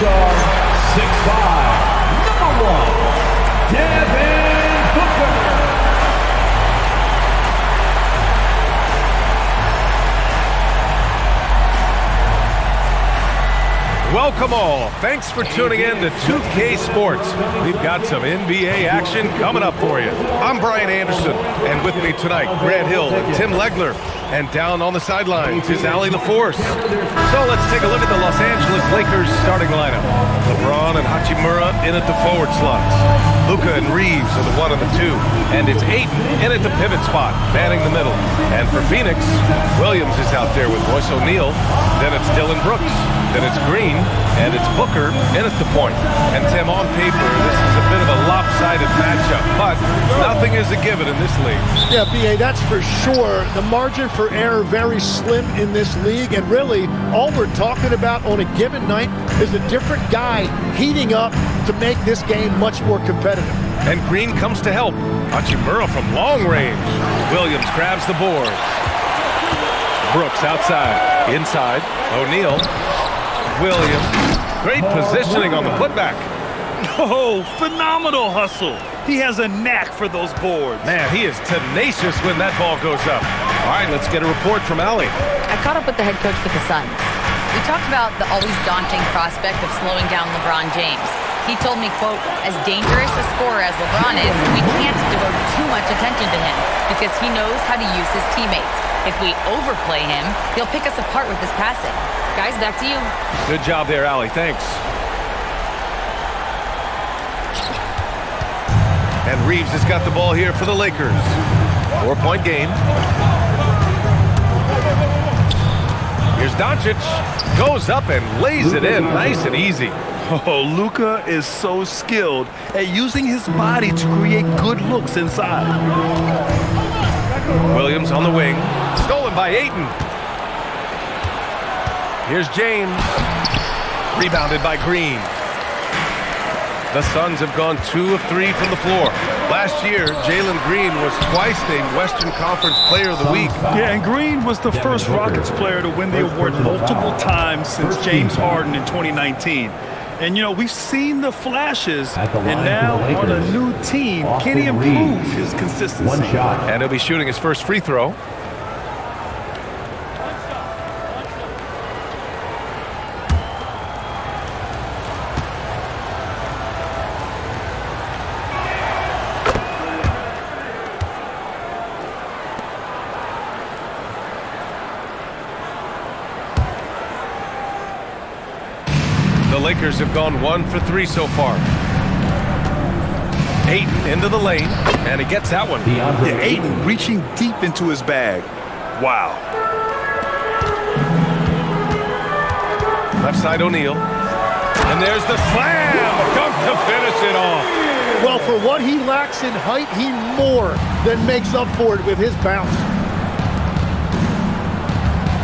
star, 6'5", number 1, Devin Booker. Welcome all. Thanks for tuning in to 2K Sports. We've got some NBA action coming up for you. I'm Brian Anderson, and with me tonight, Grant Hill and Tim Legler. And down on the sidelines is Allie LaForce. So let's take a look at the Los Angeles Lakers starting lineup. LeBron and Hachimura in at the forward slots. Luka and Reeves are the 1 and the 2. And it's Ayton in at the pivot spot, manning the middle. And for Phoenix, Williams is out there with Royce O'Neal. Then it's Dylan Brooks. Then it's Green. And it's Booker in at the point. And Tim, on paper, this is a bit of a lopsided matchup. But nothing is a given in this league. Yeah, B.A., that's for sure. The margin for error very slim in this league. And really, all we're talking about on a given night is a different guy heating up to make this game much more competitive. And Green comes to help. Hachimura from long range. Williams grabs the board. Brooks outside. Inside. O'Neal. Williams. Great positioning on the putback. Oh, phenomenal hustle. He has a knack for those boards. Man, he is tenacious when that ball goes up. All right, let's get a report from Allie. I caught up with the head coach for the Suns. We talked about the always daunting prospect of slowing down LeBron James. He told me, quote, as dangerous a scorer as LeBron is, we can't devote too much attention to him because he knows how to use his teammates. If we overplay him, he'll pick us apart with his passing. Guys, back to you. Good job there, Allie. Thanks. And Reeves has got the ball here for the Lakers. 4-point game. Here's Doncic. Goes up and lays it in nice and easy. Oh, Luka is so skilled at using his body to create good looks inside. Williams on the wing. Stolen by Ayton. Here's James. Rebounded by Green. The Suns have gone 2 of 3 from the floor. Last year, Jalen Green was twice named Western Conference Player of the Week. Yeah, and Green was the first Rockets player to win the award multiple times since James Harden in 2019. And, you know, we've seen the flashes, and now on a new team, can he improve his consistency? One shot. And he'll be shooting his first free throw. The Lakers have gone 1 for 3 so far. Ayton into the lane, and he gets that one. Yeah, Ayton reaching deep into his bag. Wow. Left side O'Neal. And there's the slam! Dunk to finish it off. Well, for what he lacks in height, he more than makes up for it with his bounce.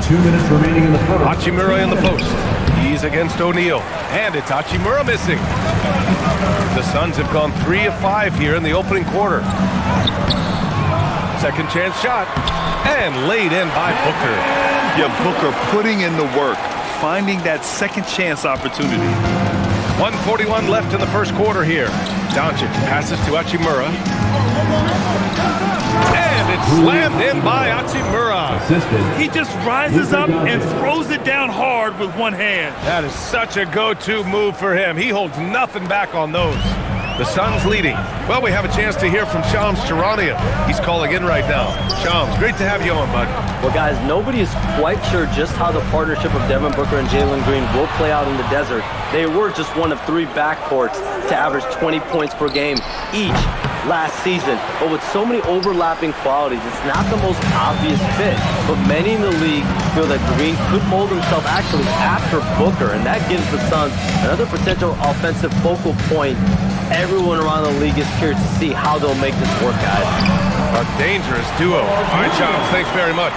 2 minutes remaining in the first. Hachimura in the post. He's against O'Neal. And it's Hachimura missing. The Suns have gone 3 of 5 here in the opening quarter. Second chance shot. And laid in by Booker. Yeah, Booker putting in the work, finding that second chance opportunity. 1:41 left in the first quarter here. Doncic passes to Hachimura. And it's slammed in by Hachimura. He just rises up and throws it down hard with one hand. That is such a go-to move for him. He holds nothing back on those. The Suns leading. Well, we have a chance to hear from Shams Charania. He's calling in right now. Shams, great to have you on, bud. Well, guys, nobody is quite sure just how the partnership of Devin Booker and Jalen Green will play out in the desert. They were just one of 3 backcourts to average 20 points per game each last season. But with so many overlapping qualities, it's not the most obvious fit. But many in the league feel that Green could mold himself actually after Booker, and that gives the Suns another potential offensive focal point. Everyone around the league is curious to see how they'll make this work, guys. A dangerous duo. All right, Shams, thanks very much.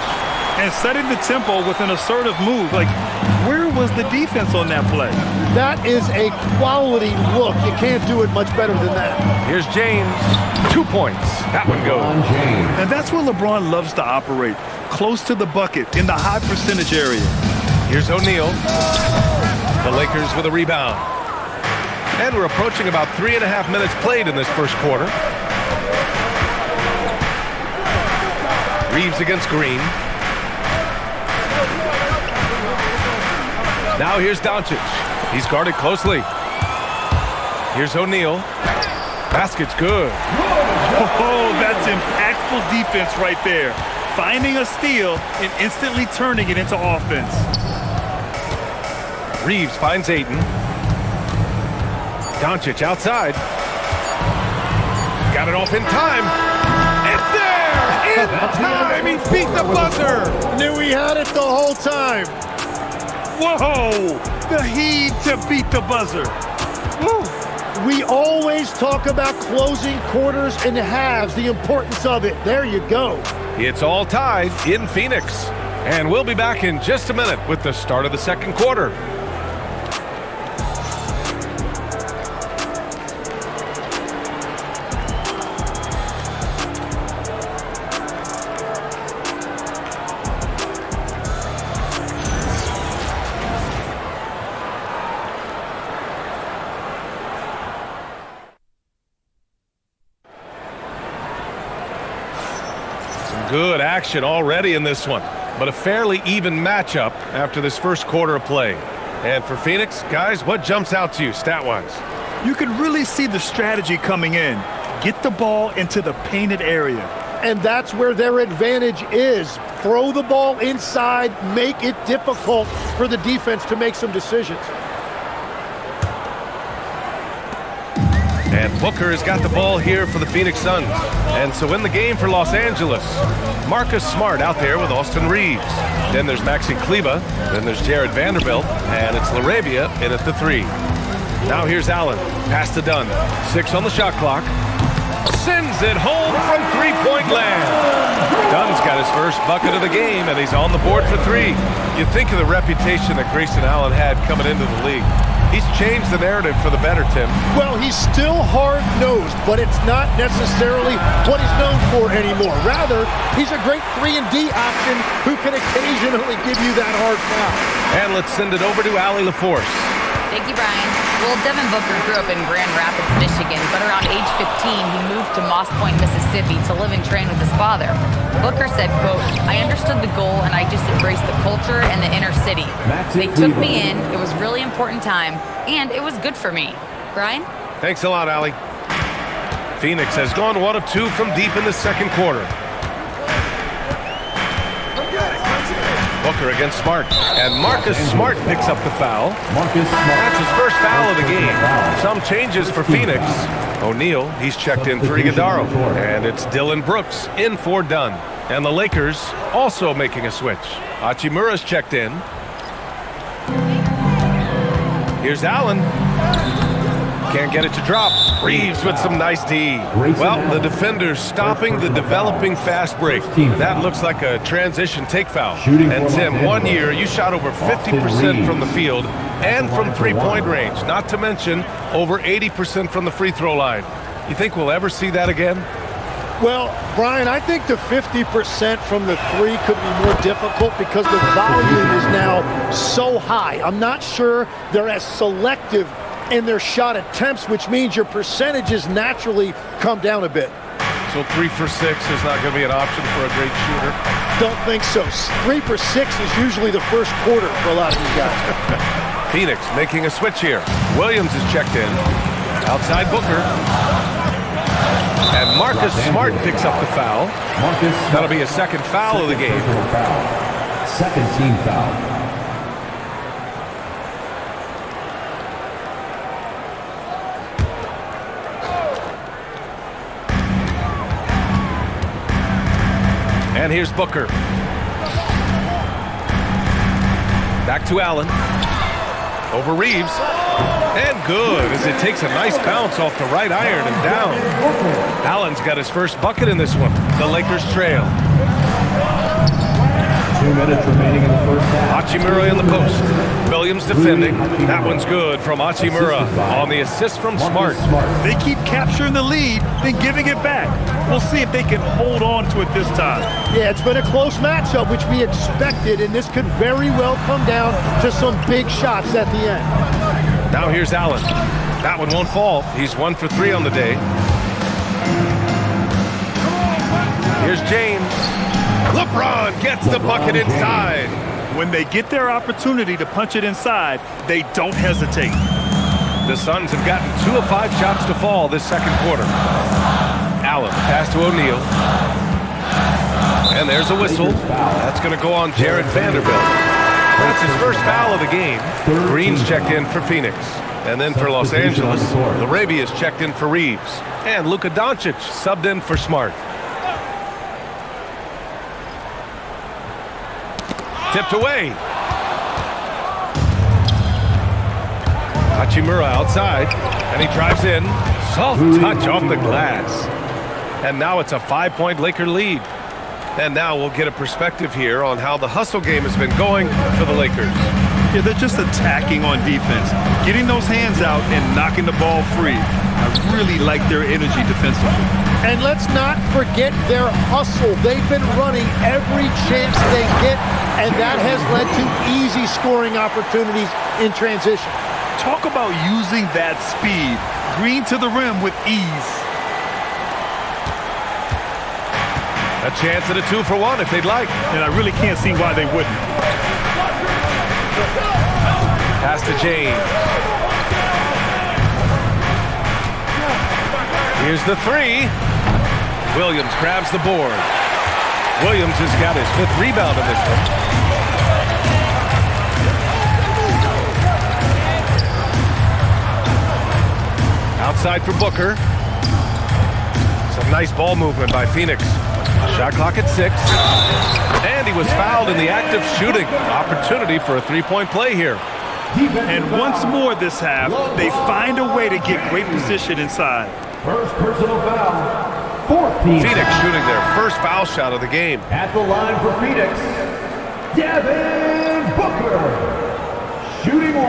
And setting the tempo with an assertive move. Like, where was the defense on that play? That is a quality look. You can't do it much better than that. Here's James. 2 points. That one goes. And that's where LeBron loves to operate. Close to the bucket in the high percentage area. Here's O'Neal. The Lakers with a rebound. And we're approaching about 3.5 minutes played in this first quarter. Reeves against Green. Now here's Doncic. He's guarded closely. Here's O'Neal. Basket's good. Oh, that's impactful defense right there. Finding a steal and instantly turning it into offense. Reeves finds Ayton. Doncic outside. Got it off in time. It's there! In time! He beat the buzzer! Knew he had it the whole time. Whoa! The heave to beat the buzzer. Woo. We always talk about closing quarters and halves, the importance of it. There you go. It's all tied in Phoenix. And we'll be back in just a minute with the start of the second quarter. Good action already in this one, but a fairly even matchup after this first quarter of play. And for Phoenix, guys, what jumps out to you stat-wise? You can really see the strategy coming in. Get the ball into the painted area. And that's where their advantage is. Throw the ball inside, make it difficult for the defense to make some decisions. And Booker has got the ball here for the Phoenix Suns. And so in the game for Los Angeles, Marcus Smart out there with Austin Reeves. Then there's Maxi Kleber. Then there's Jared Vanderbilt. And it's LaRavia in at the 3. Now here's Allen. Pass to Dunn. 6 on the shot clock. Sends it home from three-point land. Dunn's got his first bucket of the game, and he's on the board for 3. You think of the reputation that Grayson Allen had coming into the league. He's changed the narrative for the better, Tim. Well, he's still hard-nosed, but it's not necessarily what he's known for anymore. Rather, he's a great 3-and-D option who can occasionally give you that hard foul. And let's send it over to Allie LaForce. Thank you, Brian. Well, Devin Booker grew up in Grand Rapids, Michigan, but around age 15, he moved to Moss Point, Mississippi to live and train with his father. Booker said, quote, "I understood the goal and I just embraced the culture and the inner city. They took me in, it was really important time, and it was good for me." Brian? Thanks a lot, Allie. Phoenix has gone 1 of 2 from deep in the second quarter. Booker against Smart. And Marcus Smart picks up the foul. That's his first foul of the game. Some changes for Phoenix. O'Neal, he's checked in for Iguodaro. And it's Dylan Brooks in for Dunn. And the Lakers also making a switch. Hachimura's checked in. Here's Allen. Can't get it to drop. Reeves with some nice D. Well, the defender's stopping the developing fast break. That looks like a transition take foul. And Tim, 1 year, you shot over 50% from the field and from three-point range, not to mention over 80% from the free throw line. You think we'll ever see that again? Well, Brian, I think the 50% from the 3 could be more difficult because the volume is now so high. I'm not sure they're as selective in their shot attempts, which means your percentages naturally come down a bit. So 3 for 6 is not going to be an option for a great shooter? Don't think so. 3 for 6 is usually the first quarter for a lot of these guys. Phoenix making a switch here. Williams is checked in. Outside Booker. And Marcus Smart picks up the foul. That'll be his second foul of the game. Second team foul. And here's Booker. Back to Allen. Over Reeves. And good, as it takes a nice bounce off the right iron and down. Allen's got his first bucket in this one. The Lakers trail. 2 minutes remaining in the first half. Hachimura in the post. Williams defending. That one's good from Hachimura on the assist from Smart. They keep capturing the lead, then giving it back. We'll see if they can hold on to it this time. Yeah, it's been a close matchup, which we expected, and this could very well come down to some big shots at the end. Now here's Allen. That one won't fall. He's 1 for 3 on the day. Here's James. LeBron gets the bucket inside. When they get their opportunity to punch it inside, they don't hesitate. The Suns have gotten 2 of 5 shots to fall this second quarter. Allen, pass to O'Neal. And there's a whistle. That's going to go on Jared Vanderbilt. That's his first foul of the game. Green's checked in for Phoenix. And then for Los Angeles, Larabia's checked in for Reeves. And Luka Doncic subbed in for Smart. Tipped away. Hachimura outside, and he drives in. Soft touch off the glass. And now it's a 5-point Laker lead. And now we'll get a perspective here on how the hustle game has been going for the Lakers. Yeah, they're just attacking on defense, getting those hands out and knocking the ball free. I really like their energy defensively. And let's not forget their hustle. They've been running every chance they get, and that has led to easy scoring opportunities in transition. Talk about using that speed. Green to the rim with ease. A chance at a 2 for 1 if they'd like. And I really can't see why they wouldn't. Pass to James. Here's the 3. Williams grabs the board. Williams has got his 5th rebound in this one. Outside for Booker. Some nice ball movement by Phoenix. Shot clock at 6. And he was fouled in the act of shooting. Opportunity for a 3-point play here. And once more this half, they find a way to get great position inside. First personal foul. 4th team. Phoenix shooting their first foul shot of the game. At the line for Phoenix, Devin Booker. Shooting 1.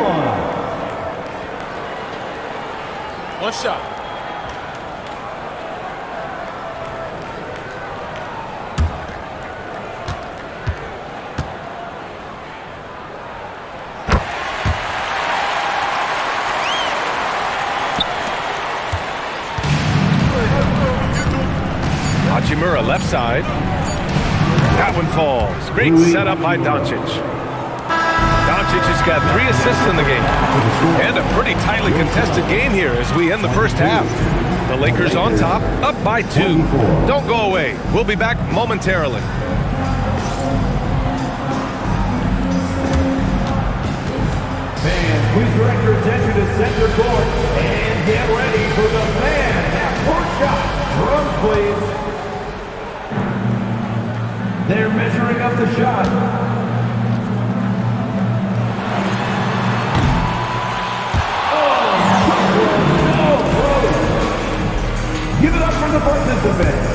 One shot. Hachimura left side. That one falls. Great setup by Doncic. Doncic has got 3 assists in the game. And a pretty tightly contested game here as we end the first half. The Lakers on top, up by 2. Don't go away. We'll be back momentarily. Fans, please direct your attention to center court and get ready for the fan half-court shot. Drums, please. They're measuring up the shot. Give it up for the participants.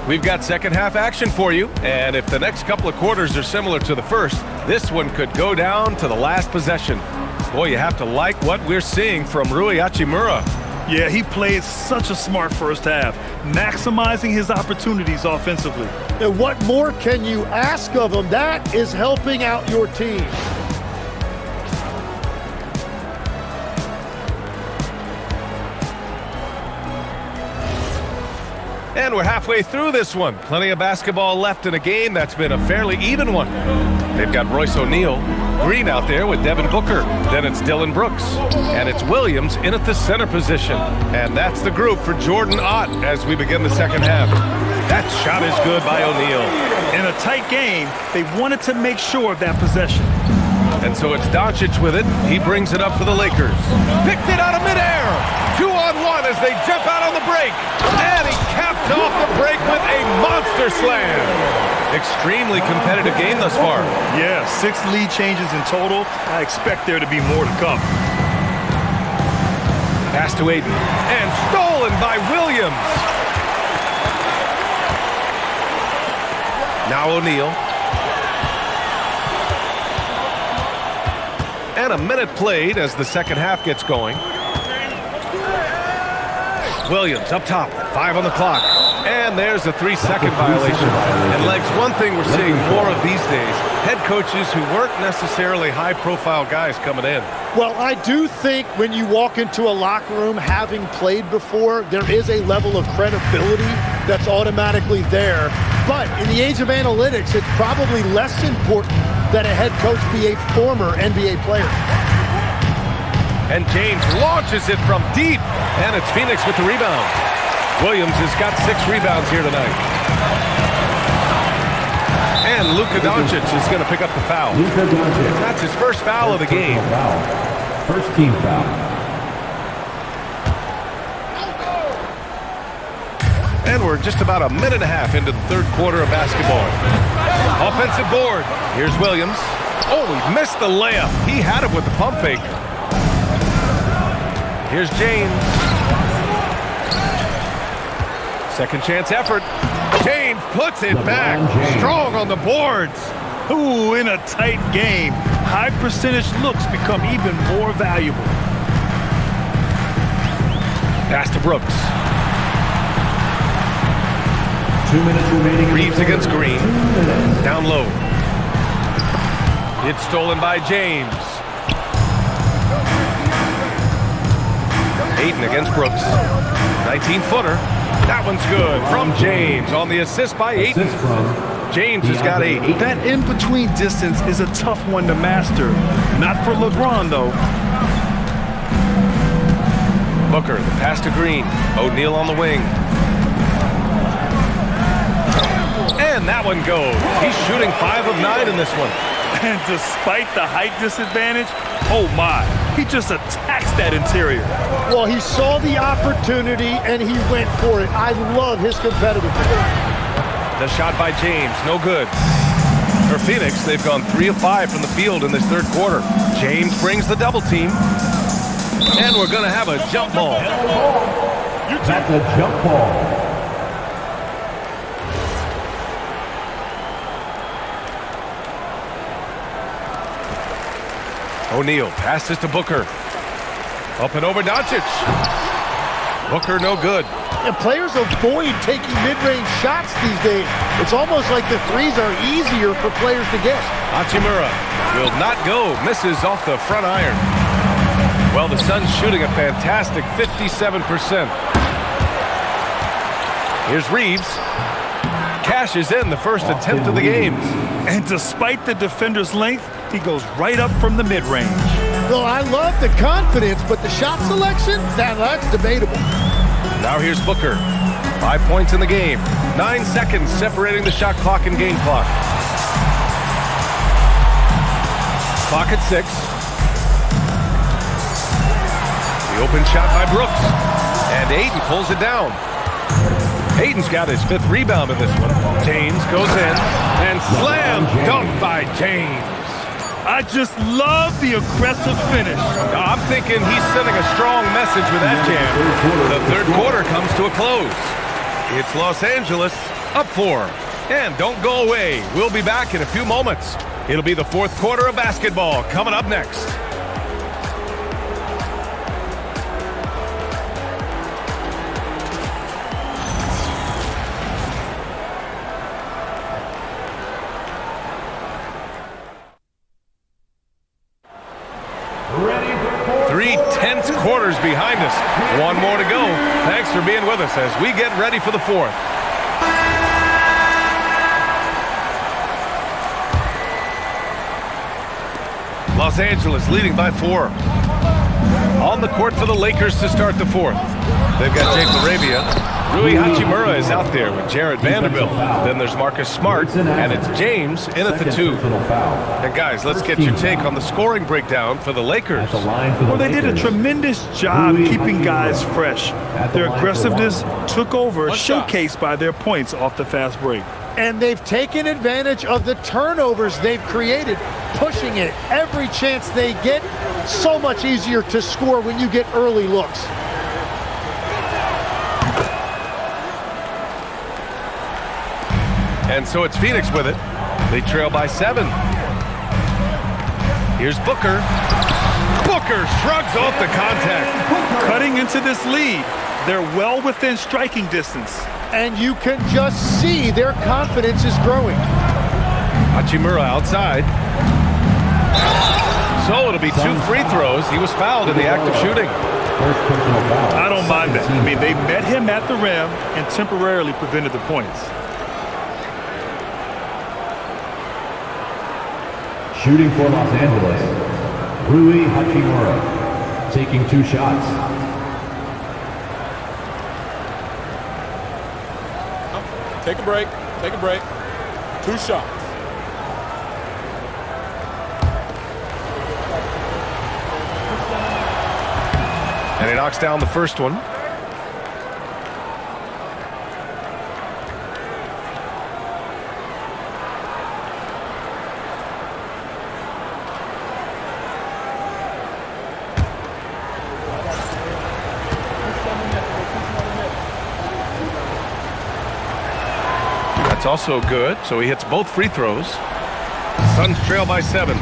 We've got second half action for you, and if the next couple of quarters are similar to the first, this one could go down to the last possession. Boy, you have to like what we're seeing from Rui Hachimura. Yeah, he played such a smart first half, maximizing his opportunities offensively. And what more can you ask of him? That is helping out your team. And we're halfway through this one. Plenty of basketball left in a game that's been a fairly even one. They've got Royce O'Neal, Green out there with Devin Booker. Then it's Dylan Brooks. And it's Williams in at the center position. And that's the group for Jordan Ott as we begin the second half. That shot is good by O'Neal. In a tight game, they wanted to make sure of that possession. And so it's Doncic with it. He brings it up for the Lakers. Picked it out of midair. 2-on-1 as they jump out on the break. And he caps off the break with a monster slam. Extremely competitive game thus far. Yeah, 6 lead changes in total. I expect there to be more to come. Pass to Aiden. And stolen by Williams. Now O'Neal. And a minute played as the second half gets going. Williams up top, 5 on the clock. And there's a 3-second violation. And Legs, one thing we're seeing more of these days, head coaches who weren't necessarily high-profile guys coming in. Well, I do think when you walk into a locker room having played before, there is a level of credibility that's automatically there. But in the age of analytics, it's probably less important that a head coach be a former NBA player. And James launches it from deep. And it's Phoenix with the rebound. Williams has got 6 rebounds here tonight. And Luka Doncic is going to pick up the foul. That's his first foul of the game. First team foul. And we're just about a minute and a half into the third quarter of basketball. Offensive board. Here's Williams. Oh, he missed the layup. He had it with the pump fake. Here's James. Second chance effort. James puts it back. Strong on the boards. Ooh, in a tight game, high percentage looks become even more valuable. Pass to Brooks. 2 minutes remaining. Reeves against Green. Down low. It's stolen by James. Aiden against Brooks. 19-footer. That one's good from James on the assist by Aiden. James has got 8. That in-between distance is a tough one to master. Not for LeBron, though. Booker, the pass to Green. O'Neal on the wing. And that one goes. He's shooting 5 of 9 in this one. And despite the height disadvantage, oh my, he just attacks that interior. Well, he saw the opportunity and he went for it. I love his competitiveness. The shot by James, no good. For Phoenix, they've gone 3 of 5 from the field in this third quarter. James brings the double team. And we're going to have a jump ball. That's a jump ball. O'Neal passes to Booker. Up and over Doncic. Booker no good. And players avoid taking mid-range shots these days. It's almost like the threes are easier for players to get. Hachimura will not go. Misses off the front iron. Well, the Suns shooting a fantastic 57%. Here's Reeves. Cashes in the first attempt of the game. And despite the defender's length, he goes right up from the mid-range. Well, I love the confidence, but the shot selection, that's debatable. Now here's Booker. 5 points in the game. 9 seconds separating the shot clock and game clock. Clock at 6. The open shot by Brooks. And Aiden pulls it down. Aiden's got his 5th rebound in this one. James goes in and slam dunk by James. I just love the aggressive finish. I'm thinking he's sending a strong message with that jam. The third quarter comes to a close. It's Los Angeles up 4. And don't go away. We'll be back in a few moments. It'll be the fourth quarter of basketball coming up next. Three tense quarters behind us. One more to go. Thanks for being with us as we get ready for the fourth. Los Angeles leading by 4. On the court for the Lakers to start the fourth. They've got Jake LaRavia. Rui Hachimura is out there with Jared Vanderbilt. Then there's Marcus Smart, and it's James in at the 2. And guys, let's get your take on the scoring breakdown for the Lakers. Well, they did a tremendous job keeping guys fresh. Their aggressiveness took over, showcased by their points off the fast break. And they've taken advantage of the turnovers they've created, pushing it every chance they get. So much easier to score when you get early looks. And so it's Phoenix with it. They trail by 7. Here's Booker. Booker shrugs off the contact. Cutting into this lead. They're well within striking distance. And you can just see their confidence is growing. Hachimura outside. So it'll be 2 free throws. He was fouled in the act of shooting. I don't mind that. I mean, they met him at the rim and temporarily prevented the points. Shooting for Los Angeles, Rui Hachimura, taking 2 shots. Take a break. Take a break. 2 shots. And he knocks down the first one. That's also good, so he hits both free throws. Suns trail by 7.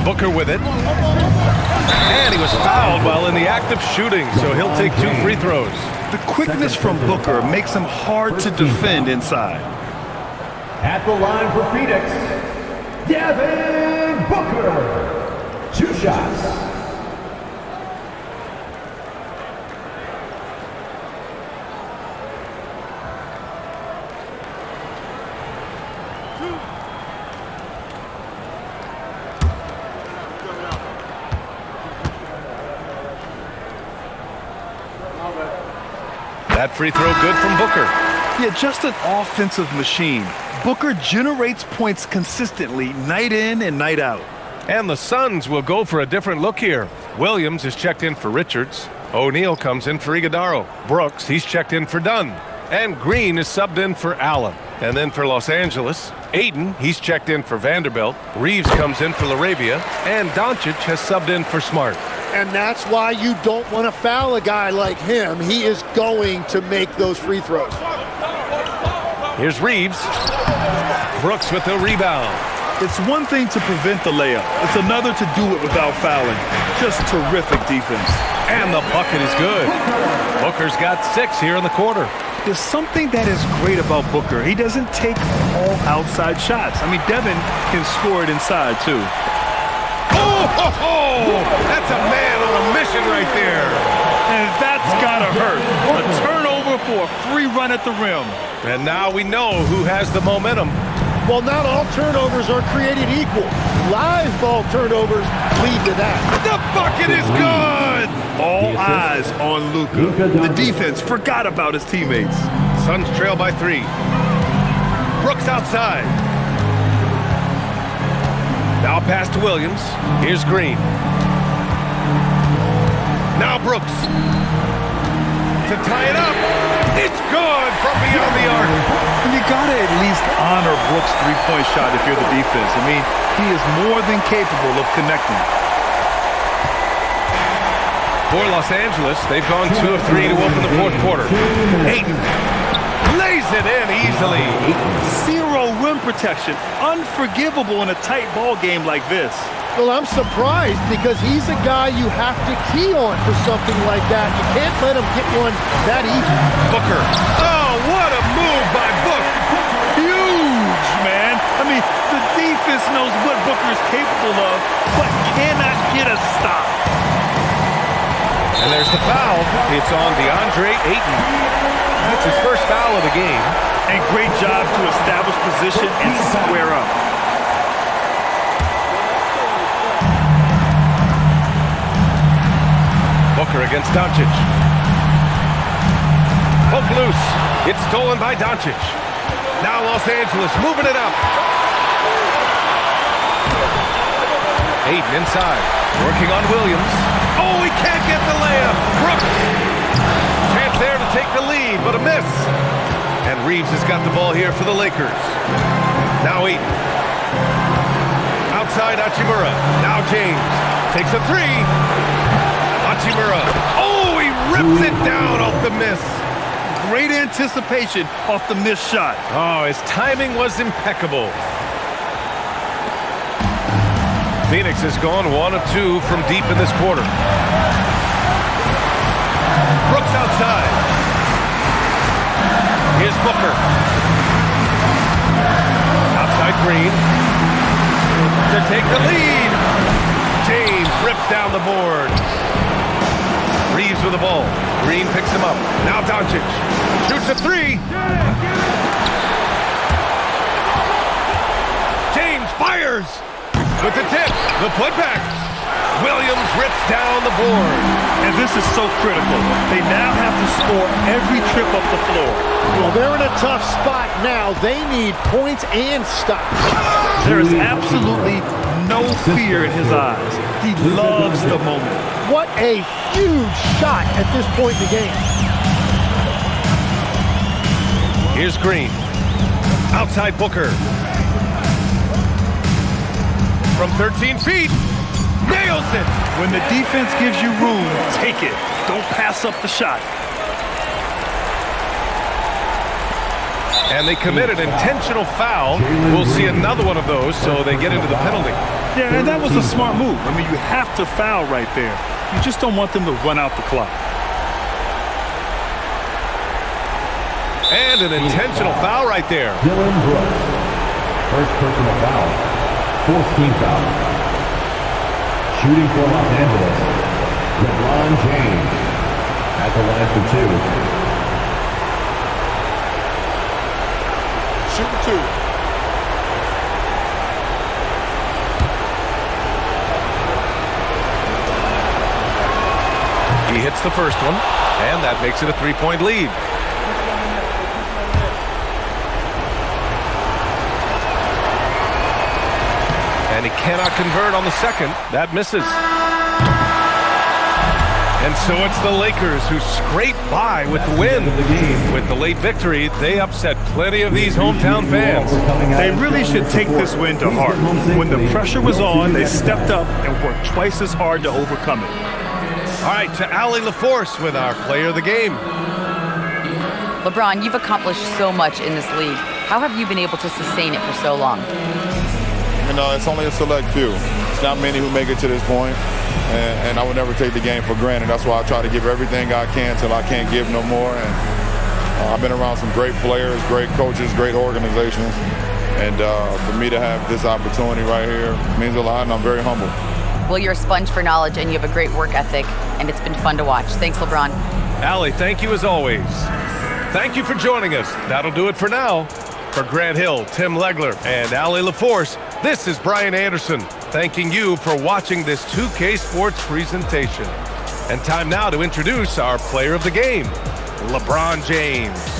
Booker with it. And he was fouled while in the act of shooting, so he'll take 2 free throws. The quickness from Booker makes him hard to defend inside. At the line for Phoenix, Devin Booker, 2 shots. That free throw good from Booker. Yeah, just an offensive machine. Booker generates points consistently, night in and night out. And the Suns will go for a different look here. Williams is checked in for Richards. O'Neal comes in for Iguodaro. Brooks, he's checked in for Dunn. And Green is subbed in for Allen. And then for Los Angeles, Aiden, he's checked in for Vanderbilt. Reeves comes in for LaRavia. And Doncic has subbed in for Smart. And that's why you don't want to foul a guy like him. He is going to make those free throws. Here's Reeves. Brooks with the rebound. It's one thing to prevent the layup. It's another to do it without fouling. Just terrific defense. And the bucket is good. Booker's got 6 here in the quarter. There's something that is great about Booker. He doesn't take all outside shots. I mean, Devin can score it inside, too. Oh, that's a man on a mission right there. And that's gotta hurt. A turnover for a free run at the rim. And now we know who has the momentum. Well, not all turnovers are created equal. Live ball turnovers lead to that. The bucket is good. All eyes on Luka. The defense forgot about his teammates. Suns trail by 3. Brooks outside. Now pass to Williams. Here's Green. Now Brooks. To tie it up. It's good from beyond the arc. And you gotta at least honor Brooks' three-point shot if you're the defense. I mean, he is more than capable of connecting. For Los Angeles, they've gone 2 of 3 to open the fourth quarter. Aiden lays it in easily. 0 rim protection. Unforgivable in a tight ball game like this. Well, I'm surprised because he's a guy you have to key on for something like that. You can't let him get one that easy. Booker. Oh, what a move by Book. Huge, man. I mean, the defense knows what Booker is capable of, but cannot get a stop. And there's the foul. It's on DeAndre Ayton. That's his first foul of the game. And great job to establish position and square up. Booker against Doncic. Poke loose. It's stolen by Doncic. Now Los Angeles moving it up. Ayton inside. Working on Williams. Oh, he can't get the layup. Brooks. Chance there to take the lead, but a miss. And Reeves has got the ball here for the Lakers. Now Ayton. Outside Hachimura. Now James. Takes a three. Hachimura. Oh, he rips it down off the miss. Great anticipation off the missed shot. Oh, his timing was impeccable. Phoenix has gone 1 of 2 from deep in this quarter. Brooks outside. Here's Booker. Outside Green. To take the lead. James rips down the board. Reeves with the ball. Green picks him up. Now Doncic. Shoots a three. James fires. With the tip. The putback. Williams rips down the board. And this is so critical. They now have to score every trip up the floor. Well, they're in a tough spot now. They need points and stops. There is absolutely no fear in his eyes. He loves the moment. What a huge shot at this point in the game. Here's Green. Outside Booker. From 13 feet. Nails it. When the defense gives you room, take it. Don't pass up the shot. And they commit an intentional foul. We'll see another one of those, so they get into the penalty. Yeah, and that was a smart move. I mean, you have to foul right there. You just don't want them to run out the clock. And an intentional foul right there. Dylan Brooks. First personal foul. 4th team foul. Shooting for Los Angeles. LeBron James. At the line for 2. Shooting 2. He hits the first one, and that makes it a 3-point lead. And he cannot convert on the second. That misses. And so it's the Lakers who scrape by with the win. With the late victory, they upset plenty of these hometown fans. They really should take this win to heart. When the pressure was on, they stepped up and worked twice as hard to overcome it. All right, to Allie LaForce with our player of the game. LeBron, you've accomplished so much in this league. How have you been able to sustain it for so long? You know, it's only a select few. It's not many who make it to this point, and I would never take the game for granted. That's why I try to give everything I can till I can't give no more. And I've been around some great players, great coaches, great organizations, and for me to have this opportunity right here means a lot, and I'm very humble. Well, you're a sponge for knowledge, and you have a great work ethic, and it's been fun to watch. Thanks, LeBron. Allie, thank you as always. Thank you for joining us. That'll do it for now. For Grant Hill, Tim Legler, and Allie LaForce, this is Brian Anderson, thanking you for watching this 2K Sports presentation. And time now to introduce our player of the game, LeBron James.